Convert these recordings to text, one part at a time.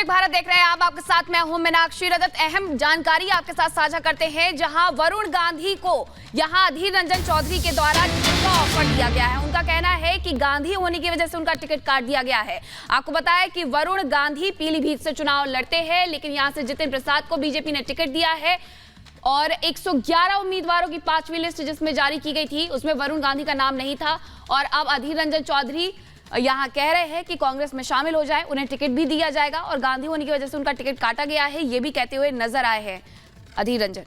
एक भारत देख रहे हैं आप, आपके साथ मैं हूं मीनाक्षी रजत। अहम जानकारी आपके साथ साझा करते हैं, जहां वरुण गांधी को यहां अधीर रंजन चौधरी के द्वारा टिकट का ऑफर दिया गया है। उनका कहना है कि गांधी होने की वजह से उनका टिकट काट दिया गया है। आपको बताया कि वरुण गांधी पीलीभीत से चुनाव लड़ते हैं, लेकिन यहां से जितिन प्रसाद को बीजेपी ने टिकट दिया है और 111 उम्मीदवारों की 5वीं लिस्ट जिसमें जारी की गई थी उसमें वरुण गांधी का नाम नहीं था। और अब अधीर रंजन चौधरी यहां कह रहे हैं कि कांग्रेस में शामिल हो जाए, उन्हें टिकट भी दिया जाएगा और गांधी होने की वजह से उनका टिकट काटा गया है, ये भी कहते हुए नजर आए हैं अधीर रंजन।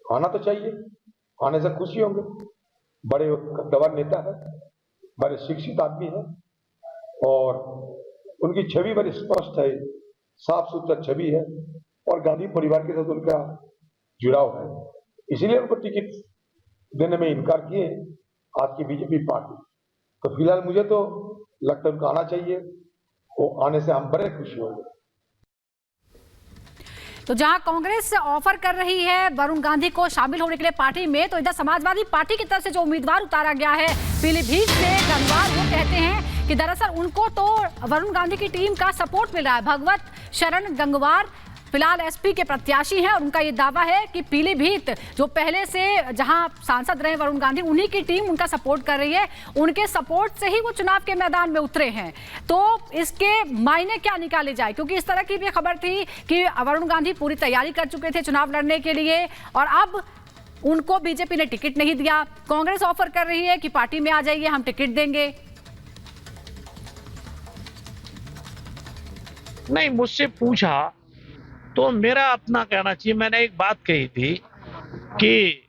आना तो चाहिए, आने से खुशी होंगे। बड़े कद्दावर नेता है, बड़े शिक्षित आदमी है और उनकी छवि बड़ी स्पष्ट है, साफ सुथरा छवि है और गांधी परिवार के साथ उनका जुड़ाव है, इसीलिए उनको टिकट देने में इनकार किए आज की बीजेपी पार्टी। तो फिलहाल मुझे तो लगता है उनको आना चाहिए, वो आने से हम बड़े खुशी होंगे। तो जहां कांग्रेस ऑफर कर रही है वरुण गांधी को शामिल होने के लिए पार्टी में, तो इधर समाजवादी पार्टी की तरफ से जो उम्मीदवार उतारा गया है पीलीभीत से गंगवार, वो कहते हैं कि दरअसल उनको तो वरुण गांधी की टीम का सपोर्ट मिला है। भगवत शरण गंगवार फिलहाल एसपी के प्रत्याशी हैं और उनका ये दावा है कि पीलीभीत जो पहले से जहां सांसद रहे वरुण गांधी, उन्हीं की टीम उनका सपोर्ट कर रही है, उनके सपोर्ट से ही वो चुनाव के मैदान में उतरे हैं। तो इसके मायने क्या निकाले जाए, क्योंकि इस तरह की भी खबर थी कि वरुण गांधी पूरी तैयारी कर चुके थे चुनाव लड़ने के लिए और अब उनको बीजेपी ने टिकट नहीं दिया। कांग्रेस ऑफर कर रही है कि पार्टी में आ जाइए, हम टिकट देंगे। नहीं, मुझसे पूछा तो मेरा अपना कहना चाहिए, मैंने एक बात कही थी कि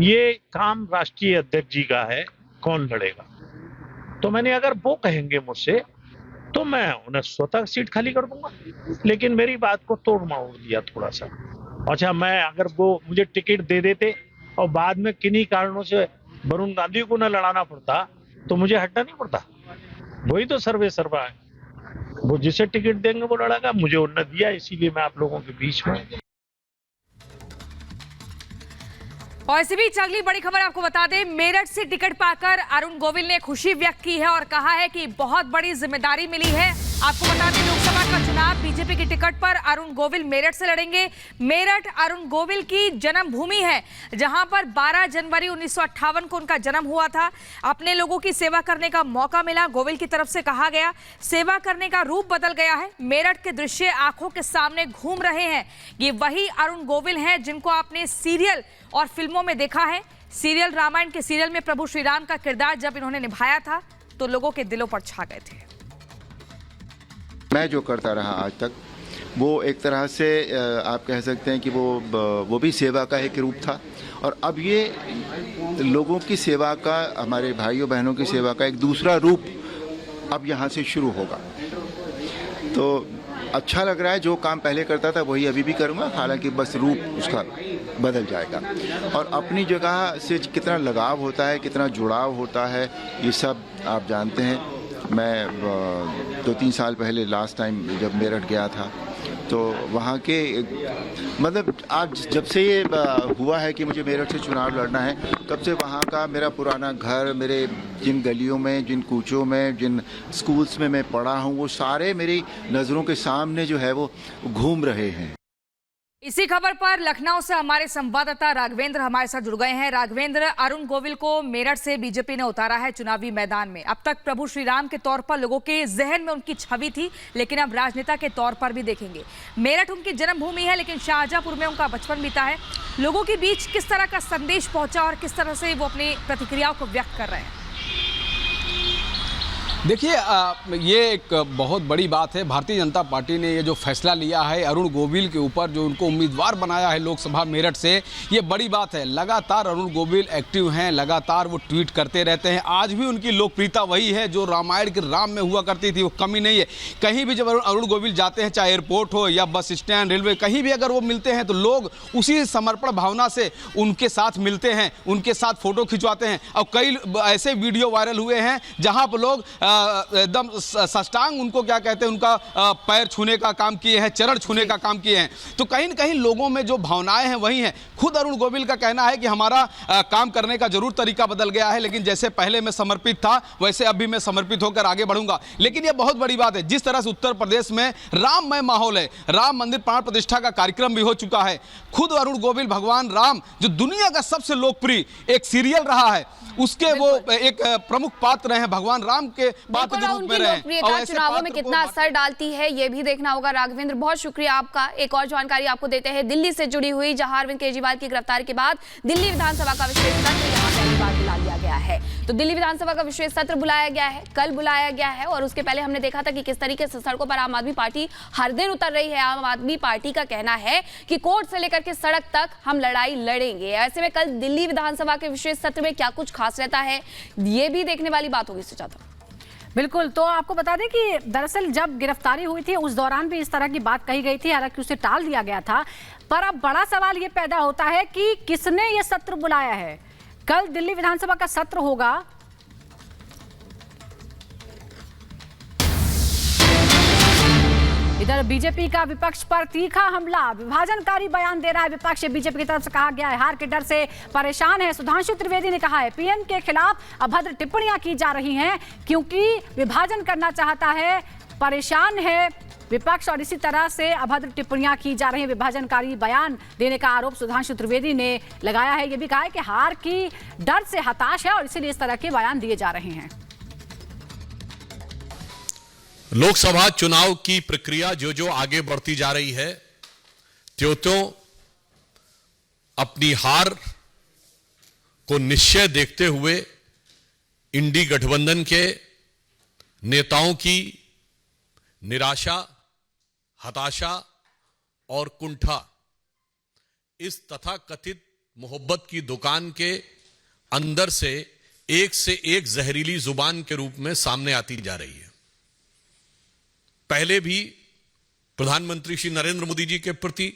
ये काम राष्ट्रीय अध्यक्ष जी का है, कौन लड़ेगा। तो मैंने अगर वो कहेंगे मुझसे तो मैं उन्हें स्वतः सीट खाली कर दूंगा, लेकिन मेरी बात को तोड़ मरोड़ दिया थोड़ा सा। अच्छा, मैं अगर वो मुझे टिकट दे देते और बाद में किन्हीं कारणों से वरुण गांधी को न लड़ाना पड़ता तो मुझे हटना नहीं पड़ता। वही तो सर्वे सर्वा है, वो जिसे टिकट देंगे वो लड़ेगा, मुझे उन्होंने दिया, इसीलिए मैं आप लोगों के बीच में। और इसी बीच अगली बड़ी खबर आपको बता दें, मेरठ से टिकट पाकर अरुण गोविल ने खुशी व्यक्त की है और कहा है कि बहुत बड़ी जिम्मेदारी मिली है। आपको बता दें, लोकसभा का चुनाव बीजेपी की टिकट पर अरुण गोविल मेरठ से लड़ेंगे। मेरठ अरुण गोविल की जन्मभूमि है, जहां पर 12 जनवरी 1958 को उनका जन्म हुआ था। अपने लोगों की सेवा करने का मौका मिला, गोविल की तरफ से कहा गया। सेवा करने का रूप बदल गया है, मेरठ के दृश्य आंखों के सामने घूम रहे हैं। ये वही अरुण गोविल हैं जिनको आपने सीरियल और फिल्मों में देखा है। सीरियल रामायण के सीरियल में प्रभु श्री राम का किरदार जब इन्होंने निभाया था तो लोगों के दिलों पर छा गए थे। मैं जो करता रहा आज तक, वो एक तरह से आप कह सकते हैं कि वो भी सेवा का एक रूप था और अब ये लोगों की सेवा का, हमारे भाइयों बहनों की सेवा का एक दूसरा रूप अब यहाँ से शुरू होगा। तो अच्छा लग रहा है, जो काम पहले करता था वही अभी भी करूँगा, हालांकि बस रूप उसका बदल जाएगा। और अपनी जगह से कितना लगाव होता है, कितना जुड़ाव होता है, ये सब आप जानते हैं। मैं 2-3 साल पहले लास्ट टाइम जब मेरठ गया था तो वहाँ के मतलब आज जब से ये हुआ है कि मुझे मेरठ से चुनाव लड़ना है, तब से वहाँ का मेरा पुराना घर, मेरे जिन गलियों में, जिन कूचों में, जिन स्कूल्स में मैं पढ़ा हूँ, वो सारे मेरी नज़रों के सामने जो है वो घूम रहे हैं। इसी खबर पर लखनऊ से हमारे संवाददाता राघवेंद्र हमारे साथ जुड़ गए हैं। राघवेंद्र, अरुण गोविल को मेरठ से बीजेपी ने उतारा है चुनावी मैदान में। अब तक प्रभु श्री राम के तौर पर लोगों के जहन में उनकी छवि थी, लेकिन अब राजनेता के तौर पर भी देखेंगे। मेरठ उनकी जन्मभूमि है, लेकिन शाहजहांपुर में उनका बचपन बीता है। लोगों के बीच किस तरह का संदेश पहुंचा और किस तरह से वो अपनी प्रतिक्रियाओं को व्यक्त कर रहे हैं? देखिए, ये एक बहुत बड़ी बात है। भारतीय जनता पार्टी ने ये जो फैसला लिया है अरुण गोविल के ऊपर, जो उनको उम्मीदवार बनाया है लोकसभा मेरठ से, ये बड़ी बात है। लगातार अरुण गोविल एक्टिव हैं, लगातार वो ट्वीट करते रहते हैं। आज भी उनकी लोकप्रियता वही है जो रामायण के राम में हुआ करती थी, वो कमी नहीं है। कहीं भी जब अरुण गोविल जाते हैं, चाहे एयरपोर्ट हो या बस स्टैंड, रेलवे, कहीं भी अगर वो मिलते हैं तो लोग उसी समर्पण भावना से उनके साथ मिलते हैं, उनके साथ फोटो खिंचवाते हैं। और कई ऐसे वीडियो वायरल हुए हैं जहाँ पर लोग एकदम साष्टांग उनको क्या कहते हैं, उनका पैर छूने का काम किए हैं, चरण छूने का काम किए हैं। तो कहीं न कहीं लोगों में जो भावनाएं हैं वही हैं। खुद अरुण गोविल का कहना है कि हमारा काम करने का जरूर तरीका बदल गया है, लेकिन जैसे पहले मैं समर्पित था वैसे अभी मैं समर्पित होकर आगे बढ़ूंगा। लेकिन यह बहुत बड़ी बात है, जिस तरह से उत्तर प्रदेश में राममय माहौल है, राम मंदिर प्राण प्रतिष्ठा का कार्यक्रम भी हो चुका है। खुद अरुण गोविल भगवान राम, जो दुनिया का सबसे लोकप्रिय एक सीरियल रहा है, उसके वो एक प्रमुख पात्र हैं, भगवान राम के पात्र के रूप में रहे। और चुनावों में कितना असर डालती है ये भी देखना होगा। राघवेंद्र, बहुत शुक्रिया आपका। एक और जानकारी आपको देते हैं दिल्ली से जुड़ी हुई, जहां अरविंद केजरीवाल की गिरफ्तारी के बाद दिल्ली विधानसभा का विशेष सत्र यहां पहली बार बुला लिया गया है। तो दिल्ली विधानसभा का विशेष सत्र बुलाया गया है, कल बुलाया गया है। और उसके पहले हमने देखा था कि किस तरीके से सड़कों पर आम आदमी पार्टी हर दिन उतर रही है। आम आदमी पार्टी का कहना है कि कोर्ट से लेकर के सड़क तक हम लड़ाई लड़ेंगे। ऐसे में कल दिल्ली विधानसभा के विशेष सत्र में क्या कुछ खास रहता है, ये भी देखने वाली बात होगी सुजाता। बिल्कुल, तो आपको बता दें कि दरअसल जब गिरफ्तारी हुई थी उस दौरान भी इस तरह की बात कही गई थी, हालांकि उसे टाल दिया गया था। पर अब बड़ा सवाल ये पैदा होता है कि किसने ये सत्र बुलाया है। कल दिल्ली विधानसभा का सत्र होगा। इधर बीजेपी का विपक्ष पर तीखा हमला, विभाजनकारी बयान दे रहा है विपक्ष। बीजेपी की तरफ से कहा गया है हार के डर से परेशान है। सुधांशु त्रिवेदी ने कहा है पीएम के खिलाफ अभद्र टिप्पणियां की जा रही हैं क्योंकि विभाजन करना चाहता है, परेशान है विपक्ष और इसी तरह से अभद्र टिप्पणियां की जा रही हैं। विभाजनकारी बयान देने का आरोप सुधांशु त्रिवेदी ने लगाया है। यह भी कहा है कि हार की डर से हताश है और इसीलिए इस तरह के बयान दिए जा रहे हैं। लोकसभा चुनाव की प्रक्रिया जो जो आगे बढ़ती जा रही है, त्यों अपनी हार को निश्चय देखते हुए इंडी गठबंधन के नेताओं की निराशा, हताशा और कुंठा इस तथाकथित मोहब्बत की दुकान के अंदर से एक जहरीली जुबान के रूप में सामने आती जा रही है। पहले भी प्रधानमंत्री श्री नरेंद्र मोदी जी के प्रति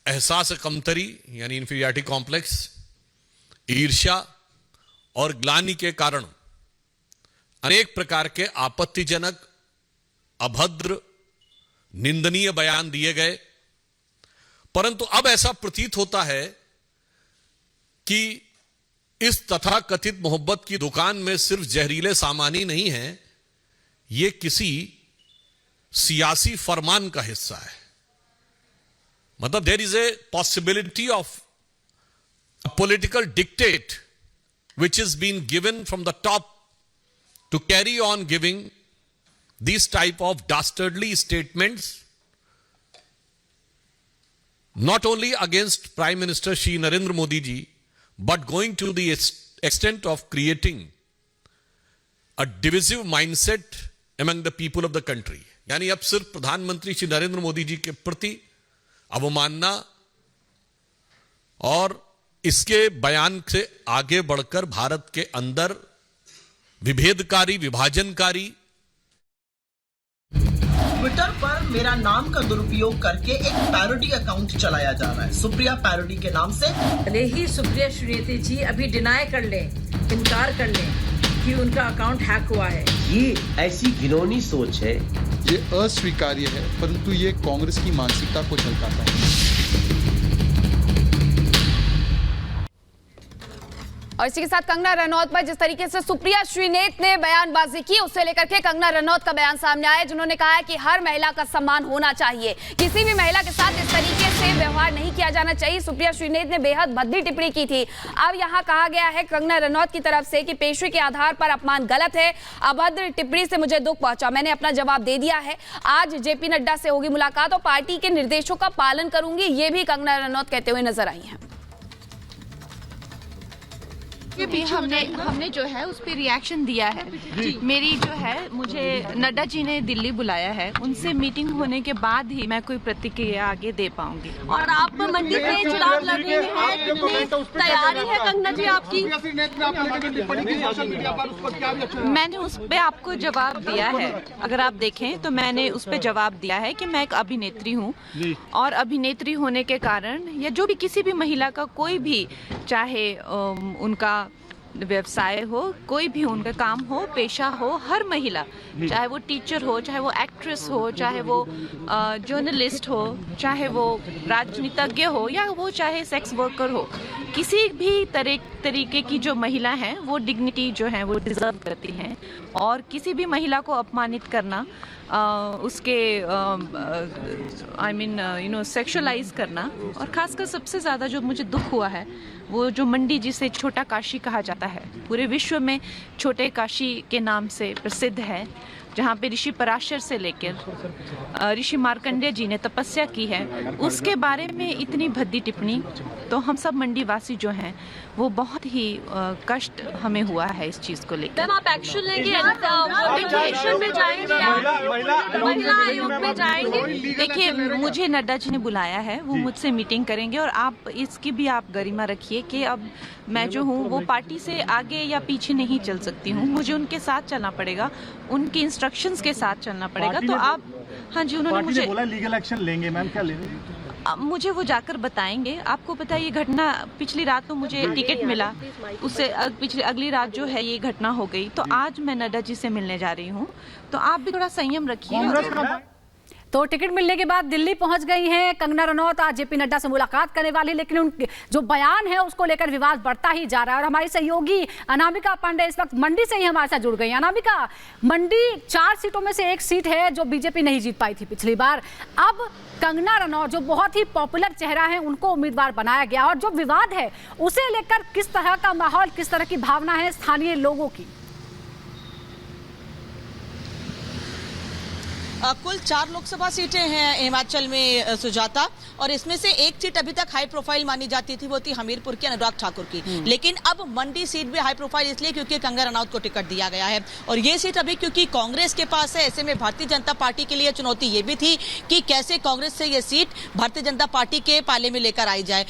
एहसास कमतरी यानी इंफीरियरिटी कॉम्प्लेक्स, ईर्ष्या और ग्लानि के कारण अनेक प्रकार के आपत्तिजनक, अभद्र, निंदनीय बयान दिए गए। परंतु अब ऐसा प्रतीत होता है कि इस तथाकथित मोहब्बत की दुकान में सिर्फ जहरीले सामान ही नहीं है, ये किसी सियासी फरमान का हिस्सा है। मतलब there is a possibility of a political dictate which is being given from the top to carry on giving these type of dastardly statements not only against Prime Minister Shri Narendra Modi ji but going to the extent of creating a divisive mindset among the people of the country। यानी अब सिर्फ प्रधानमंत्री श्री नरेंद्र मोदी जी के प्रति अवमानना और इसके बयान से आगे बढ़कर भारत के अंदर विभेदकारी, विभाजनकारी। ट्विटर पर मेरा नाम का दुरुपयोग करके एक पैरोडी अकाउंट चलाया जा रहा है, सुप्रिया पैरोडी के नाम से। भले ही सुप्रिया श्रीनेती जी अभी डिनाई कर लें, इनकार कर लें कि उनका अकाउंट हैक हुआ है। ये ऐसी घिनौनी सोच है, ये अस्वीकार्य है, परंतु ये कांग्रेस की मानसिकता को झलकाता है। और इसी के साथ कंगना रनौत पर जिस तरीके से सुप्रिया श्रीनेत ने बयानबाजी की, उससे लेकर के कंगना रनौत का बयान सामने आया, जिन्होंने कहा है कि हर महिला का सम्मान होना चाहिए, किसी भी महिला के साथ इस तरीके से व्यवहार नहीं किया जाना चाहिए। सुप्रिया श्रीनेत ने बेहद भद्दी टिप्पणी की थी। अब यहाँ कहा गया है कंगना रनौत की तरफ से कि पेशे के आधार पर अपमान गलत है, अभद्र टिप्पणी से मुझे दुख पहुंचा, मैंने अपना जवाब दे दिया है। आज जेपी नड्डा से होगी मुलाकात और पार्टी के निर्देशों का पालन करूंगी, ये भी कंगना रनौत कहते हुए नजर आई है। हमने जो है उस पर रिएक्शन दिया है। मेरी जो है, मुझे नड्डा जी ने दिल्ली बुलाया है, उनसे मीटिंग होने के बाद ही मैं कोई प्रतिक्रिया आगे दे पाऊंगी। और आप मंडी से चुनाव लड़ रही हैं, कितनी तैयारी है कंगना जी आपकी? मैंने उस पर आपको जवाब दिया है, अगर आप देखें तो मैंने उस पर जवाब दिया है कि मैं एक अभिनेत्री हूँ और अभिनेत्री होने के कारण या जो भी किसी भी महिला का कोई भी चाहे उनका व्यवसाय हो, कोई भी उनका काम हो, पेशा हो, हर महिला, चाहे वो टीचर हो, चाहे वो एक्ट्रेस हो, चाहे वो जर्नलिस्ट हो, चाहे वो राजनीतिज्ञ हो, या वो चाहे सेक्स वर्कर हो, किसी भी तरीके की जो महिला हैं वो डिग्निटी जो है वो डिजर्व करती हैं। और किसी भी महिला को अपमानित करना, उसके सेक्सुअलाइज करना, और खासकर सबसे ज़्यादा जो मुझे दुख हुआ है वो जो मंडी, जिसे छोटा काशी कहा जाता है, पूरे विश्व में छोटे काशी के नाम से प्रसिद्ध है, जहाँ पे ऋषि पराशर से लेकर ऋषि मार्कंडेय जी ने तपस्या की है, उसके बारे में इतनी भद्दी टिप्पणी, तो हम सब मंडी वासी जो हैं वो बहुत ही कष्ट हमें हुआ है इस चीज़ को लेकर। मैम, आप एक्शन लेंगे, एक्शन में जाएंगे, महिला आयोग में जाएंगे? देखिए, मुझे नड्डा जी ने बुलाया है, वो मुझसे मीटिंग करेंगे, और आप इसकी भी आप गरिमा रखिए कि अब मैं जो हूँ वो पार्टी से आगे या पीछे नहीं चल सकती हूँ, मुझे उनके साथ चलना पड़ेगा, उनके इंस्ट्रक्शंस के साथ चलना पड़ेगा। तो आप, हाँ जी, उन्होंने मुझे बोला लीगल एक्शन लेंगे। मैम, क्या लेंगे? मुझे वो जाकर बताएंगे। आपको पता है ये घटना, पिछली रात तो मुझे टिकट मिला, उससे अगली रात जो है ये घटना हो गई, तो आज मैं नड्डा जी से मिलने जा रही हूँ, तो आप भी थोड़ा संयम रखिए। तो टिकट मिलने के बाद दिल्ली पहुंच गई हैं कंगना रनौत, आज जेपी नड्डा से मुलाकात करने वाली, लेकिन उनके जो बयान है उसको लेकर विवाद बढ़ता ही जा रहा है। और हमारी सहयोगी अनामिका पांडे इस वक्त मंडी से ही हमारे साथ जुड़ गई। अनामिका, मंडी 4 सीटों में से एक सीट है जो बीजेपी नहीं जीत पाई थी पिछली बार। अब कंगना रनौत जो बहुत ही पॉपुलर चेहरा है उनको उम्मीदवार बनाया गया, और जो विवाद है उसे लेकर किस तरह का माहौल, किस तरह की भावना है स्थानीय लोगों की? कुल 4 लोकसभा सीटें हैं हिमाचल में सुजाता, और इसमें से एक सीट अभी तक हाई प्रोफाइल मानी जाती थी, वो थी हमीरपुर की अनुराग ठाकुर की। लेकिन अब मंडी सीट भी हाई प्रोफाइल इसलिए क्योंकि कंगना रनौत को टिकट दिया गया है, और ये सीट अभी क्योंकि कांग्रेस के पास है, ऐसे में भारतीय जनता पार्टी के लिए चुनौती ये भी थी कि कैसे कांग्रेस से ये सीट भारतीय जनता पार्टी के पाले में लेकर आई जाए।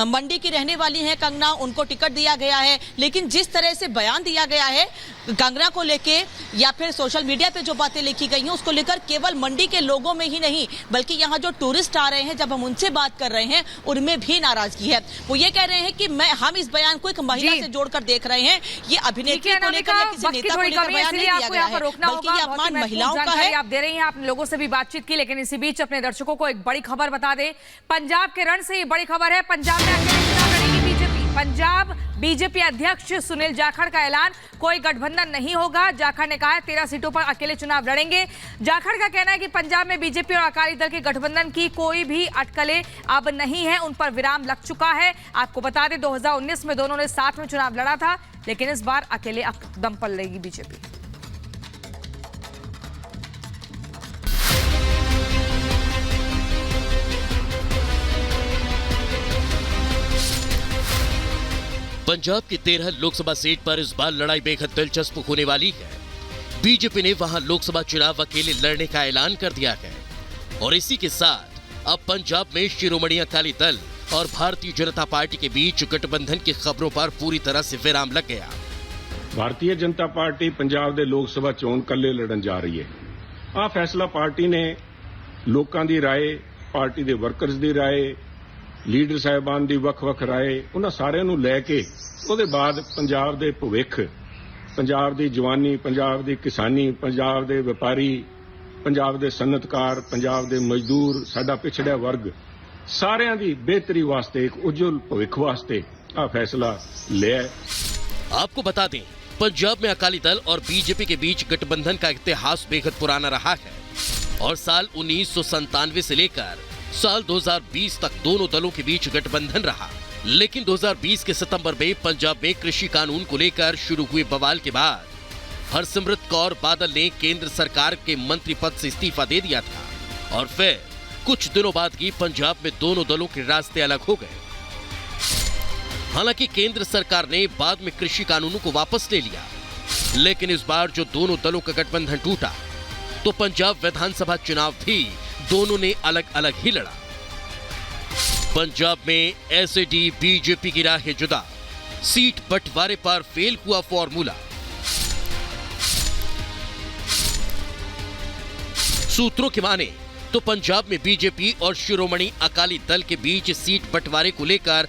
मंडी की रहने वाली है कंगना, उनको टिकट दिया गया है, लेकिन जिस तरह से बयान दिया गया है कंगना को लेके, या फिर सोशल मीडिया पे जो बातें लिखी गई हैं उसको लेकर, केवल मंडी के लोगों में ही नहीं बल्कि यहाँ जो टूरिस्ट आ रहे हैं, जब हम उनसे बात कर रहे हैं, उनमें भी नाराजगी है। वो ये कह रहे हैं कि हम इस बयान को एक महिला से जोड़कर देख रहे हैं, ये अभिनेत्री को लेकर या किसी नेता को लेकर बयान नहीं दिया गया है, बल्कि ये अपमान महिलाओं का है। आप दे रही हैं, आप लोगों से भी बातचीत की, लेकिन इसी बीच अपने दर्शकों को एक बड़ी खबर बता दें। पंजाब के रण से ये बड़ी खबर है, पंजाब में अकेले चुनाव लड़ेगी बीजेपी। पंजाब बीजेपी अध्यक्ष सुनील जाखड़ का ऐलान, कोई गठबंधन नहीं होगा। जाखड़ ने कहा है 13 सीटों पर अकेले चुनाव लड़ेंगे। जाखड़ का कहना है कि पंजाब में बीजेपी और अकाली दल के गठबंधन की कोई भी अटकलें अब नहीं है, उन पर विराम लग चुका है। आपको बता दें 2019 में दोनों ने साथ में चुनाव लड़ा था, लेकिन इस बार अकेले दम पर लड़ेगी बीजेपी। पंजाब की 13 लोकसभा सीट पर इस बार लड़ाई बेहद दिलचस्प होने वाली है। बीजेपी ने वहां लोकसभा चुनाव अकेले लड़ने का ऐलान कर दिया है, और इसी के साथ अब पंजाब में शिरोमणि अकाली दल और भारतीय जनता पार्टी के बीच गठबंधन की खबरों पर पूरी तरह से विराम लग गया। भारतीय जनता पार्टी पंजाब ਦੇ ਲੋਕ ਸਭਾ ਚੋਣ ਕੱਲੇ ਲੜਨ ਜਾ ਰਹੀ ਹੈ। ਆ ਫੈਸਲਾ ਪਾਰਟੀ ਨੇ ਲੋਕਾਂ ਦੀ ਰਾਏ, ਪਾਰਟੀ ਦੇ ਵਰਕਰਸ ਦੀ ਰਾਏ, ਲੀਡਰ ਸਾਹਿਬਾਨ ਦੀ ਵੱਖ-ਵੱਖ ਰਾਏ, ਉਹਨਾਂ ਸਾਰਿਆਂ ਨੂੰ ਲੈ ਕੇ ਉਹਦੇ ਬਾਅਦ ਪੰਜਾਬ ਦੇ ਭਵਿੱਖ, ਪੰਜਾਬ ਦੀ ਜਵਾਨੀ, ਪੰਜਾਬ ਦੀ ਕਿਸਾਨੀ, ਪੰਜਾਬ ਦੇ ਵਪਾਰੀ, ਪੰਜਾਬ ਦੇ ਸਨਅਤਕਾਰ, ਪੰਜਾਬ ਦੇ ਮਜ਼ਦੂਰ, ਸਾਡਾ ਪਿਛੜਿਆ ਵਰਗ, ਸਾਰਿਆਂ ਦੀ ਬਿਹਤਰੀ ਵਾਸਤੇ, ਇੱਕ ਉਜਵਲ ਭਵਿੱਖ ਵਾਸਤੇ ਆ ਫੈਸਲਾ ਲਿਆ। आपको बता दें, पंजाब में अकाली दल और बीजेपी के बीच गठबंधन का इतिहास बेहद पुराना रहा है, और साल 1997 से लेकर साल 2020 तक दोनों दलों के बीच गठबंधन रहा। लेकिन 2020 के सितंबर में पंजाब में कृषि कानून को लेकर शुरू हुए बवाल के बाद हरसिमरत कौर बादल ने केंद्र सरकार के मंत्री पद से इस्तीफा दे दिया था, और फिर कुछ दिनों बाद ही पंजाब में दोनों दलों के रास्ते अलग हो गए। हालांकि केंद्र सरकार ने बाद में कृषि कानूनों को वापस ले लिया, लेकिन इस बार जो दोनों दलों का गठबंधन टूटा, तो पंजाब विधानसभा चुनाव भी दोनों ने अलग अलग ही लड़ा। पंजाब में एसएडी बीजेपी की राहें जुदा, सीट बंटवारे पर फेल हुआ फॉर्मूला। सूत्रों की माने तो पंजाब में बीजेपी और शिरोमणि अकाली दल के बीच सीट बंटवारे को लेकर